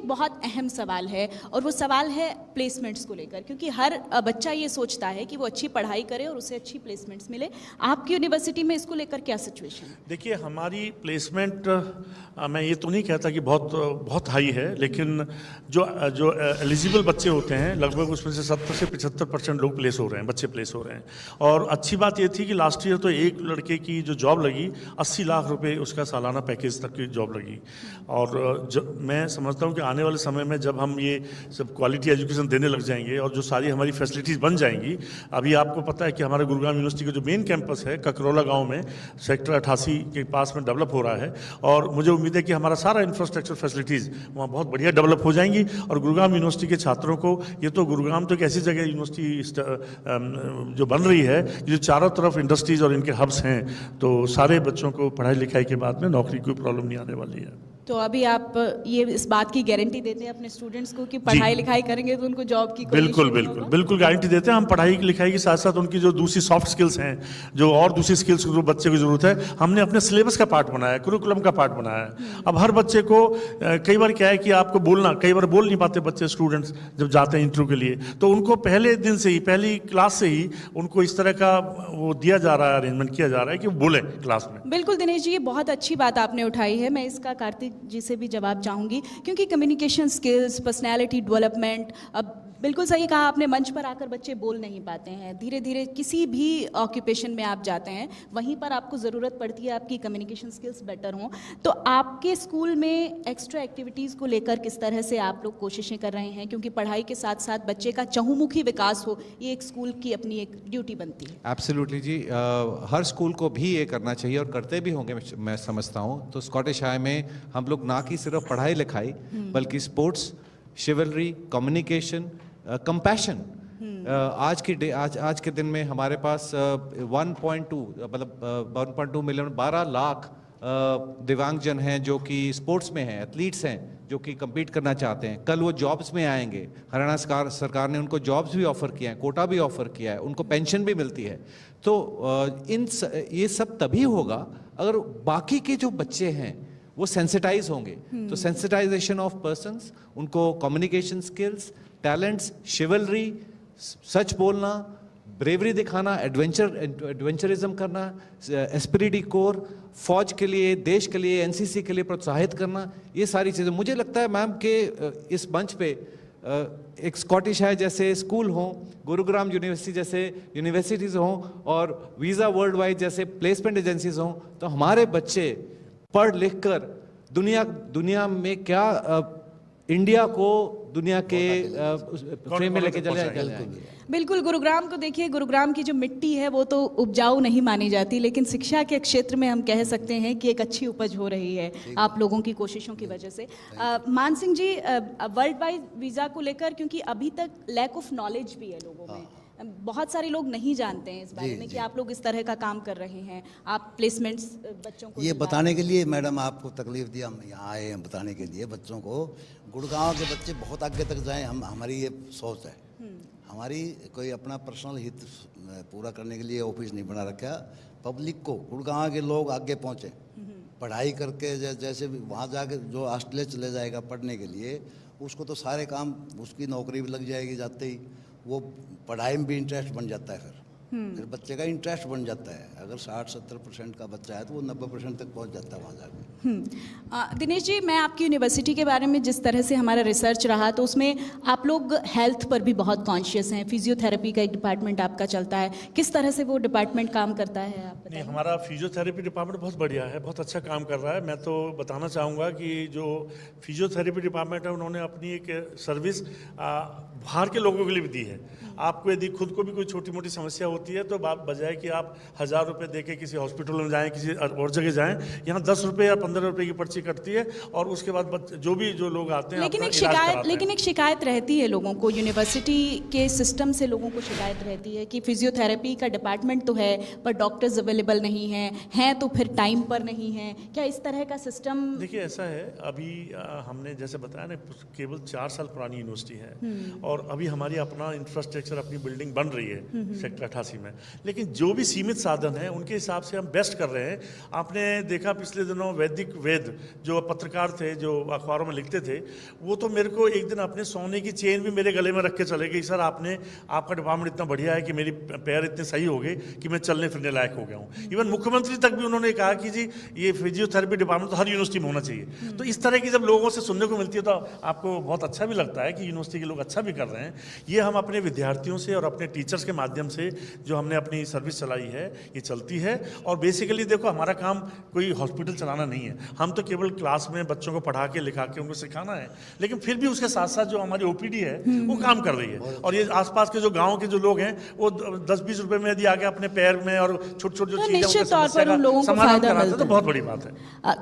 एक बहुत अहम सवाल है और वो सवाल है प्लेसमेंट्स को लेकर, क्योंकि हर बच्चा ये सोचता है कि वो अच्छी पढ़ाई करे और उसे अच्छी प्लेसमेंट्स मिले। आपकी यूनिवर्सिटी में इसको लेकर क्या सिचुएशन है? देखिए, हमारी प्लेसमेंट मैं ये तो नहीं कहता कि बहुत हाई है, लेकिन जो एलिजिबल बच्चे होते हैं लगभग उसमें से 70 से 75% लोग प्लेस हो रहे हैं, बच्चे प्लेस हो रहे हैं। और अच्छी बात ये थी कि लास्ट ईयर तो एक लड़के की जो जॉब लगी 80 लाख रुपए उसका सालाना पैकेज तक की जॉब लगी। और मैं समझता हूँ कि आने वाले समय में जब हम ये सब क्वालिटी एजुकेशन देने लग जाएंगे और जो सारी हमारी फैसिलिटीज़ बन जाएंगी, अभी आपको पता है कि हमारे गुरुग्राम यूनिवर्सिटी का जो मेन कैंपस है ककरौला गाँव में सेक्टर 88 के पास में डेवलप हो रहा है, और मुझे उम्मीद है कि हमारा सारा इंफ्रास्ट्रक्चर फैसिलिटीज़ वहाँ बहुत बढ़िया डेवलप हो जाएंगी। और गुरुग्राम यूनिवर्सिटी के छात्रों को, ये तो गुरुग्राम तो एक ऐसी जगह यूनिवर्सिटी जो बन रही है, जो चारों तरफ इंडस्ट्रीज और इनके हब्स हैं, तो सारे बच्चों को पढ़ाई लिखाई के बाद में नौकरी की प्रॉब्लम नहीं आने वाली है। तो अभी आप ये इस बात की गारंटी देते हैं अपने स्टूडेंट्स को कि पढ़ाई लिखाई करेंगे तो उनको जॉब की कोई बिल्कुल इश्यू नहीं होगा? बिल्कुल गारंटी देते हैं हम। पढ़ाई लिखाई के साथ साथ उनकी जो दूसरी सॉफ्ट स्किल्स हैं, जो और दूसरी स्किल्स को बच्चे को जरूरत है, हमने अपने सिलेबस का पार्ट बनाया है, करिकुलम का पार्ट बनाया है। अब हर बच्चे को कई बार क्या है कि आपको बोलना, कई बार बोल नहीं पाते बच्चे, स्टूडेंट्स जब जाते हैं इंटरव्यू के लिए, तो उनको पहले दिन से ही, पहली क्लास से ही उनको इस तरह का वो दिया जा रहा है, अरेंजमेंट किया जा रहा है कि वो बोले क्लास में। बिल्कुल दिनेश जी, ये बहुत अच्छी बात आपने उठाई है। मैं इसका कार्तिक जी से भी जवाब चाहूंगी, क्योंकि कम्युनिकेशन स्किल्स, पर्सनैलिटी डेवलपमेंट, अब बिल्कुल सही कहा आपने, मंच पर आकर बच्चे बोल नहीं पाते हैं। धीरे धीरे किसी भी ऑक्यूपेशन में आप जाते हैं, वहीं पर आपको ज़रूरत पड़ती है आपकी कम्युनिकेशन स्किल्स बेटर हों। तो आपके स्कूल में एक्स्ट्रा एक्टिविटीज़ को लेकर किस तरह से आप लोग कोशिशें कर रहे हैं, क्योंकि पढ़ाई के साथ साथ बच्चे का चहुमुखी विकास हो, ये एक स्कूल की अपनी एक ड्यूटी बनती है। एब्सोल्युटली जी, हर स्कूल को भी ये करना चाहिए और करते भी होंगे, मैं समझता हूँ। तो स्कॉटिश हाई में हम लोग ना कि सिर्फ पढ़ाई लिखाई, बल्कि स्पोर्ट्स, शिवलरी, कम्युनिकेशन, कंपैशन, आज के दिन में हमारे पास 1.2 मिलियन 12 लाख दिव्यांगजन हैं जो कि स्पोर्ट्स में हैं, एथलीट्स हैं जो कि कम्पीट करना चाहते हैं। कल वो जॉब्स में आएंगे। हरियाणा सरकार ने उनको जॉब्स भी ऑफर किया है, कोटा भी ऑफर किया है, उनको पेंशन भी मिलती है। तो ये सब तभी होगा अगर बाकी के जो बच्चे हैं वो सेंसिटाइज होंगे। तो सेंसिटाइजेशन ऑफ पर्सन्स, उनको कम्युनिकेशन स्किल्स, टैलेंट्स, शिवलरी, सच बोलना, ब्रेवरी दिखाना, एडवेंचरिज्म करना, एस्पिरिट डी कोर, फौज के लिए, देश के लिए, एनसीसी के लिए प्रोत्साहित करना, ये सारी चीज़ें मुझे लगता है मैम के इस मंच पे एक स्कॉटिश हाई जैसे स्कूल हों, गुरुग्राम यूनिवर्सिटी जैसे यूनिवर्सिटीज़ हों और वीज़ा वर्ल्ड वाइड जैसे प्लेसमेंट एजेंसीज हों, तो हमारे बच्चे पढ़ लिख कर दुनिया में क्या इंडिया को दुनिया के फ्रेम में लेके चले जाएंगे। बिल्कुल, गुरुग्राम को देखिए, गुरुग्राम की जो मिट्टी है वो तो उपजाऊ नहीं मानी जाती, लेकिन शिक्षा के क्षेत्र में हम कह सकते हैं कि एक अच्छी उपज हो रही है आप लोगों की कोशिशों की वजह से। मान Singh ji, world wide visa को लेकर, क्योंकि अभी तक लैक ऑफ नॉलेज भी है लोगों में, बहुत सारे लोग नहीं जानते हैं इस बारे में कि आप लोग इस तरह का काम कर रहे हैं, आप प्लेसमेंट्स बच्चों को ये बताने के लिए मैडम आपको तकलीफ दिया, हम यहाँ आए हैं बताने के लिए बच्चों को। गुड़गांव के बच्चे बहुत आगे तक जाएं, हमारी ये सोच है। हमारी कोई अपना पर्सनल हित पूरा करने के लिए ऑफिस नहीं बना रखा। पब्लिक को, गुड़गांव के लोग आगे पहुँचे पढ़ाई करके, जैसे भी वहाँ जाके जो ऑस्ट्रेलिया चले जाएगा पढ़ने के लिए, उसको तो सारे काम, उसकी नौकरी भी लग जाएगी, जाते ही वो पढ़ाई में भी इंटरेस्ट बन जाता है। फिर बच्चे का इंटरेस्ट बन जाता है। अगर 60-70% का बच्चा है तो वो 90% तक पहुंच जाता है वहाँ जाके। दिनेश जी, मैं आपकी यूनिवर्सिटी के बारे में जिस तरह से हमारा रिसर्च रहा, तो उसमें आप लोग हेल्थ पर भी बहुत कॉन्शियस हैं। फिजियोथेरेपी का एक डिपार्टमेंट आपका चलता है, किस तरह से वो डिपार्टमेंट काम करता है आप बताइए? नहीं, हमारा फिजियोथेरेपी डिपार्टमेंट बहुत बढ़िया है, बहुत अच्छा काम कर रहा है। मैं तो बताना चाहूँगा कि जो फिजियोथेरेपी डिपार्टमेंट है उन्होंने अपनी एक सर्विस बाहर के लोगों के लिए भी दी है। आपको यदि खुद को भी कोई छोटी मोटी समस्या होती है तो बजाय कि आप 1000 रुपये दे के किसी हॉस्पिटल में जाएं, किसी और जगह जाएं, यहाँ 10 रुपये या 15 रुपये की पर्ची कटती है और उसके बाद जो लोग आते हैं लेकिन एक शिकायत रहती है लोगों को, यूनिवर्सिटी के सिस्टम से लोगों को शिकायत रहती है कि फिजियोथेरेपी का डिपार्टमेंट तो है पर डॉक्टर्स अवेलेबल नहीं हैं तो फिर टाइम पर नहीं हैं। क्या इस तरह का सिस्टम? देखिए, ऐसा है, अभी हमने जैसे बताया ना, केवल 4 साल पुरानी यूनिवर्सिटी है और अभी हमारी अपना इंफ्रास्ट्रक्चर, अपनी बिल्डिंग बन रही है सेक्टर 88 85 में। लेकिन जो भी सीमित साधन हैं उनके हिसाब से हम बेस्ट कर रहे हैं। आपने देखा पिछले दिनों वैदिक वेद जो पत्रकार थे जो अखबारों में लिखते थे, वो तो मेरे को एक दिन अपने सोने की चेन भी मेरे गले में रख के चले गए, सर आपका डिपार्टमेंट इतना बढ़िया है कि मेरी पैर इतने सही हो गए कि मैं चलने फिरने लायक हो गया हूँ। इवन मुख्यमंत्री तक भी उन्होंने कहा कि जी ये फिजियोथेरेपी डिपार्टमेंट तो हर यूनिवर्सिटी में होना चाहिए। तो इस तरह की जब लोगों से सुनने को मिलती है तो आपको बहुत अच्छा भी लगता है कि यूनिवर्सिटी के लोग अच्छा भी कर रहे हैं। ये हम अपने विद्यार्थियों से और अपने टीचर्स के माध्यम से जो हमने अपनी सर्विस चलाई है ये चलती है। और बेसिकली देखो हमारा काम कोई हॉस्पिटल चलाना नहीं है, हम तो केवल क्लास में बच्चों को पढ़ा के लिखा के उनको सिखाना है, लेकिन फिर भी उसके साथ साथ जो हमारी ओपीडी है वो काम कर रही है। और ये आसपास के जो गाँव के जो लोग हैं वो 10-20 रुपए में यदि आके अपने पैर में और छोटे छोटे जो चीजें निश्चित तौर पर उन लोगों को समाधान फायदा कराते हैं मिलता तो बहुत बड़ी बात है।